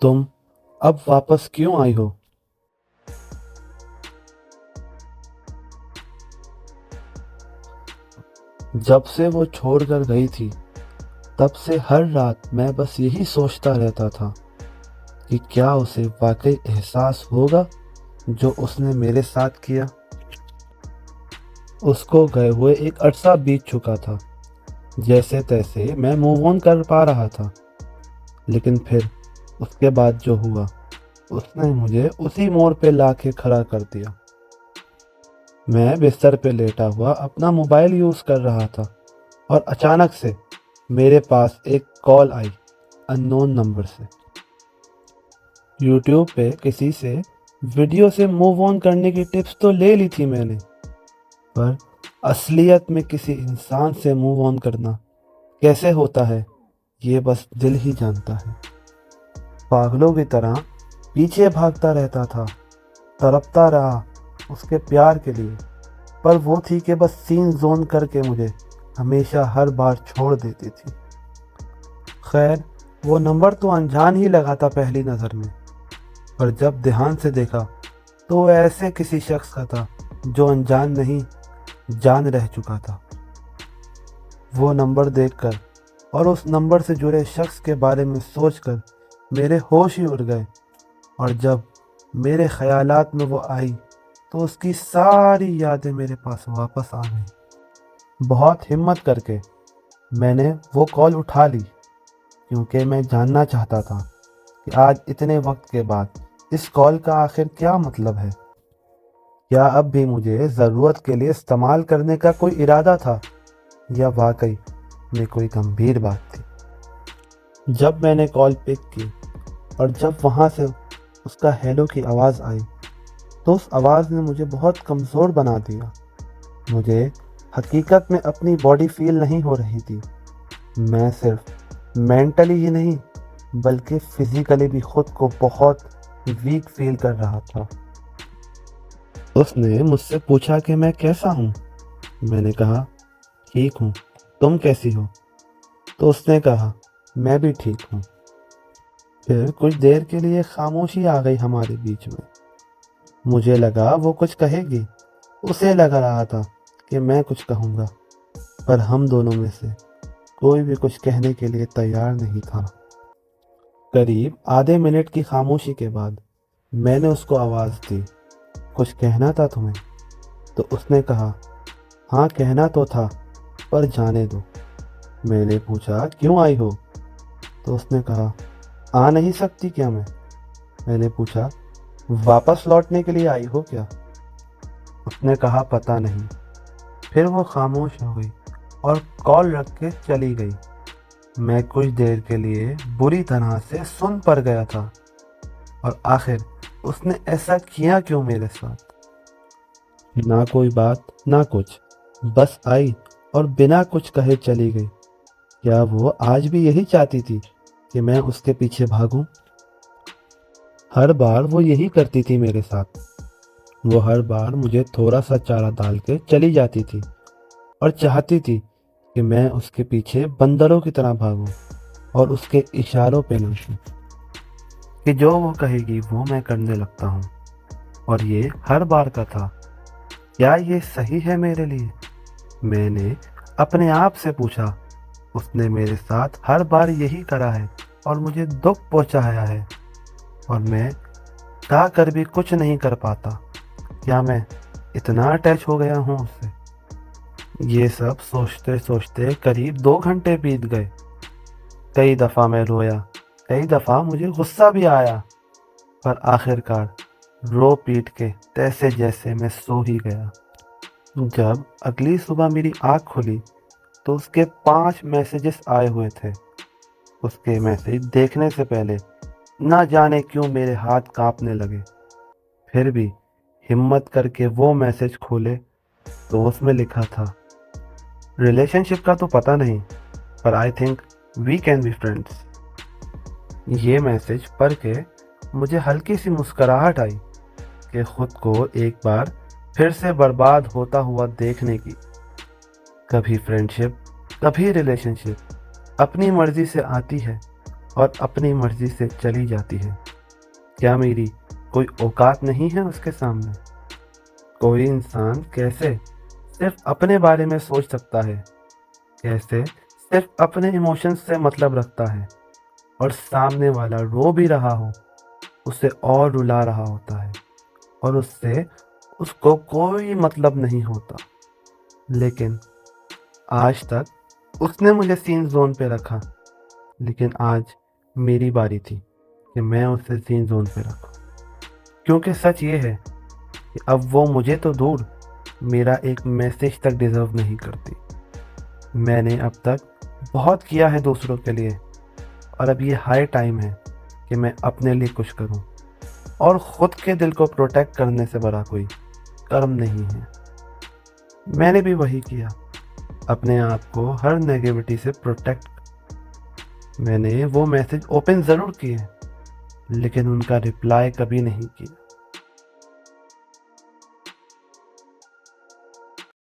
तुम अब वापस क्यों आई हो? जब से वो छोड़कर गई थी, तब से हर रात मैं बस यही सोचता रहता था कि क्या उसे वाकई एहसास होगा जो उसने मेरे साथ किया। उसको गए हुए एक अरसा बीत चुका था। जैसे तैसे मैं मूव ऑन कर पा रहा था, लेकिन फिर उसके बाद जो हुआ, उसने मुझे उसी मोड़ पे लाके खड़ा कर दिया। मैं बिस्तर पे लेटा हुआ अपना मोबाइल यूज़ कर रहा था और अचानक से मेरे पास एक कॉल आई, अननोन नंबर से। यूट्यूब पे किसी से वीडियो से मूव ऑन करने की टिप्स तो ले ली थी मैंने, पर असलियत में किसी इंसान से मूव ऑन करना कैसे होता है, ये बस दिल ही जानता है। पागलों की तरह पीछे भागता रहता था, तड़पता रहा उसके प्यार के लिए, पर वो थी कि बस सीन जोन करके मुझे हमेशा हर बार छोड़ देती थी। खैर, वो नंबर तो अनजान ही लगा था पहली नज़र में, पर जब ध्यान से देखा तो वो ऐसे किसी शख्स का था जो अनजान नहीं, जान रह चुका था। वो नंबर देखकर और उस नंबर से जुड़े शख्स के बारे में सोचकर मेरे होश ही उड़ गए, और जब मेरे ख्यालात में वो आई तो उसकी सारी यादें मेरे पास वापस आ गई। बहुत हिम्मत करके मैंने वो कॉल उठा ली, क्योंकि मैं जानना चाहता था कि आज इतने वक्त के बाद इस कॉल का आखिर क्या मतलब है। क्या अब भी मुझे ज़रूरत के लिए इस्तेमाल करने का कोई इरादा था, या वाकई में कोई गंभीर बात थी। जब मैंने कॉल पिक की और जब वहाँ से उसका हेलो की आवाज़ आई, तो उस आवाज़ ने मुझे बहुत कमज़ोर बना दिया। मुझे हकीकत में अपनी बॉडी फील नहीं हो रही थी। मैं सिर्फ मेंटली ही नहीं, बल्कि फिजिकली भी खुद को बहुत वीक फील कर रहा था। उसने मुझसे पूछा कि मैं कैसा हूँ। मैंने कहा, ठीक हूँ, तुम कैसी हो? तो उसने कहा, मैं भी ठीक हूँ। फिर कुछ देर के लिए खामोशी आ गई हमारे बीच में। मुझे लगा वो कुछ कहेगी, उसे लग रहा था कि मैं कुछ कहूँगा, पर हम दोनों में से कोई भी कुछ कहने के लिए तैयार नहीं था। करीब आधे मिनट की खामोशी के बाद मैंने उसको आवाज़ दी, कुछ कहना था तुम्हें? तो उसने कहा, हाँ कहना तो था, पर जाने दो। मैंने पूछा, क्यों आई हो? तो उसने कहा, आ नहीं सकती क्या मैं? मैंने पूछा, वापस लौटने के लिए आई हो क्या? उसने कहा, पता नहीं। फिर वो खामोश हो गई और कॉल रख के चली गई। मैं कुछ देर के लिए बुरी तरह से सुन पड़ गया था, और आखिर उसने ऐसा किया क्यों मेरे साथ? ना कोई बात, ना कुछ, बस आई और बिना कुछ कहे चली गई। क्या वो आज भी यही चाहती थी कि मैं उसके पीछे भागूं? हर बार वो यही करती थी मेरे साथ। वो हर बार मुझे थोड़ा सा चारा डाल के चली जाती थी और चाहती थी कि मैं उसके पीछे बंदरों की तरह भागूं और उसके इशारों पे नाचूं, कि जो वो कहेगी वो मैं करने लगता हूँ। और ये हर बार का था। क्या ये सही है मेरे लिए? मैंने अपने आप से पूछा। उसने मेरे साथ हर बार यही करा है और मुझे दुख पहुंचाया है, और मैं चाह कर भी कुछ नहीं कर पाता। क्या मैं इतना अटैच हो गया हूँ उससे? ये सब सोचते सोचते करीब 2 घंटे बीत गए। कई दफ़ा मैं रोया, कई दफ़ा मुझे गुस्सा भी आया, पर आखिरकार रो पीट के तैसे जैसे मैं सो ही गया। जब अगली सुबह मेरी आँख खुली तो उसके 5 मैसेजेस आए हुए थे। उसके मैसेज देखने से पहले ना जाने क्यों मेरे हाथ कांपने लगे। फिर भी हिम्मत करके वो मैसेज खोले तो उसमें लिखा था, रिलेशनशिप का तो पता नहीं, पर I think we can be friends. ये मैसेज पढ़ के मुझे हल्की सी मुस्कुराहट आई कि खुद को एक बार फिर से बर्बाद होता हुआ देखने की। कभी फ्रेंडशिप, कभी रिलेशनशिप अपनी मर्जी से आती है और अपनी मर्जी से चली जाती है। क्या मेरी कोई औकात नहीं है उसके सामने? कोई इंसान कैसे सिर्फ अपने बारे में सोच सकता है? कैसे सिर्फ अपने इमोशंस से मतलब रखता है और सामने वाला रो भी रहा हो, उसे और रुला रहा होता है और उससे उसको कोई मतलब नहीं होता। लेकिन आज तक उसने मुझे सीन जोन पे रखा, लेकिन आज मेरी बारी थी कि मैं उसे सीन जोन पे रखूं। क्योंकि सच ये है कि अब वो मुझे तो दूर, मेरा एक मैसेज तक डिज़र्व नहीं करती। मैंने अब तक बहुत किया है दूसरों के लिए, और अब ये हाई टाइम है कि मैं अपने लिए कुछ करूं। और ख़ुद के दिल को प्रोटेक्ट करने से बड़ा कोई कर्म नहीं है। मैंने भी वही किया, अपने आप को हर नेगेटिविटी से प्रोटेक्ट। मैंने वो मैसेज ओपन ज़रूर किए, लेकिन उनका रिप्लाई कभी नहीं किया।